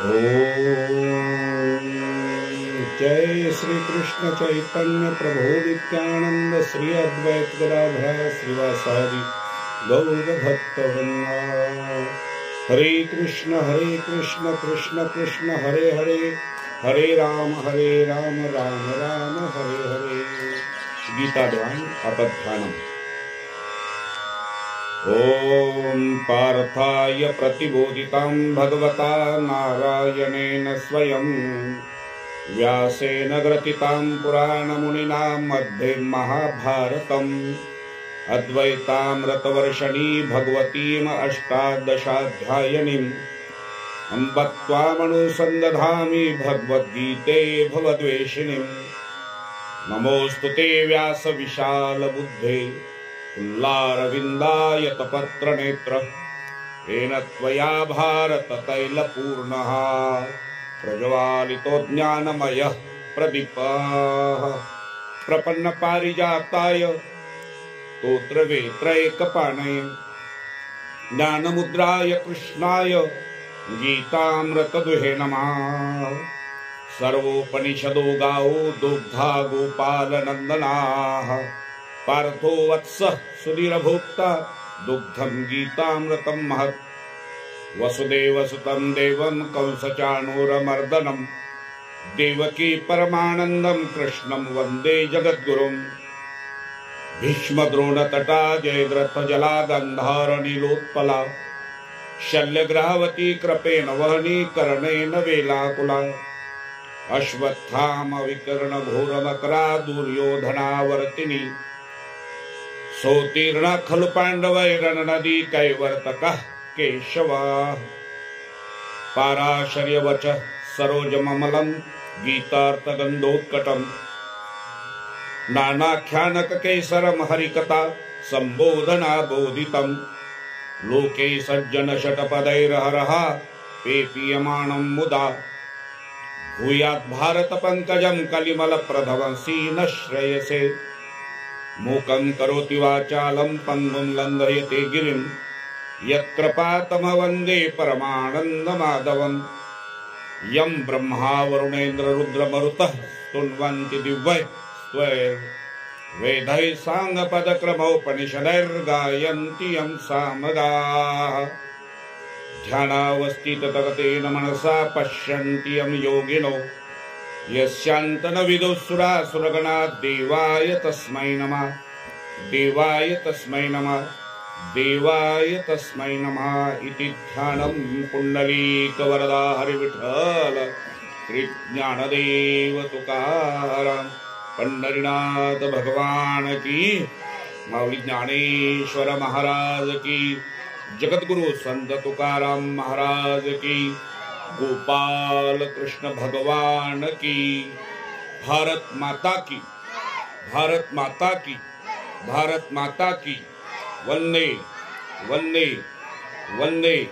ओम जय श्री कृष्ण चैतन्य प्रभु नित्यानंद श्री अद्वैत गदाधर श्रीवासादि गौर भक्तवृंदा। हरे कृष्ण कृष्ण कृष्ण हरे हरे, हरे राम राम राम हरे हरे। गीता ध्यान अपध्यानम। ओम पार्थाय प्रतिबोधितं भगवता नारायणेन स्वयं व्यासेन ग्रथितं पुराणमुनिना मध्ये महाभारतम् अद्वैतामृतवर्षिणी भगवतीम् अष्टादशाध्यायिनीम् अम्ब त्वामनुसन्दधामि भगवद्गीते भवद्वेषिणीम्। नमोऽस्तु ते व्यास विशाल बुद्धे उल्लारविन्दायतपत्रनेत्र येन त्वया भारत तैलपूर्णः प्रज्वालितो ज्ञानमयः प्रदीपः। प्रपन्न पारिजाताय स्तोत्रवेत्रैकपाणये ज्ञानमुद्राय कृष्णाय गीतामृतदुहे नमः। सर्वोपनिषदो गावो दुग्धा गोपालनन्दनाः पार्थो वत्सः सुधीरभोक्ता दुग्धं गीतामृतं महत्। वसुदेवसुतं देवं कंसचाणूरमर्दनं देवकी परमानन्दं कृष्णं वन्दे जगद्गुरुम्। भीष्मद्रोणतटा जयद्रथजला गन्धारनीलोत्पला शल्यग्राहवती कृपेण वहनी कर्णेन वेलाकुला। अश्वत्थाम विकर्ण घोरमकरा दुर्योधनावर्तिनी सोतीर्ण खलु पाण्डवैरनदी कैवर्तकः केशवः। पाराशर्यवच सरोजममलं गीतार्थगन्धोत्कटम् नानाख्यानककेसरं हरिकथा सम्बोधना बोधितम्। लोके सज्जनशतपदैर्हरः पेपीयमाणं मुदा भूयात् भारतपङ्कजं कलिमलप्रधवंसि न श्रेयसे। मूकं करोति वाचालं पङ्गुं लङ्घयते गिरिं यत्कृपातमः वन्दे परमानन्दमाधवम्। यं ब्रह्मा वरुणेन्द्र रुद्रमरुतः स्तुन्वन्ति दिव्यैः वेदैः साङ्गपदक्रमोपनिषदैर्गायन्ति यं सामगाः। ध्यानावस्थिततगतेन मनसा पश्यन्ति यं योगिनो यस्यान्तन विदुःसुरासुरगणा देवाय तस्मै नमः देवाय तस्मै नमः देवाय तस्मै नमः इति ध्यानं पुण्डलीकवरदा हरिविठ्ठल श्री ज्ञानदेव तुकाराम पंढरीनाथ भगवान की, माऊली ज्ञानेश्वर महाराज की, जगद्गुरु संत तुकाराम महाराज की, गोपाल कृष्ण भगवान की, भारत माता की, भारत माता की, भारत माता की। वंदे वंदे वंदे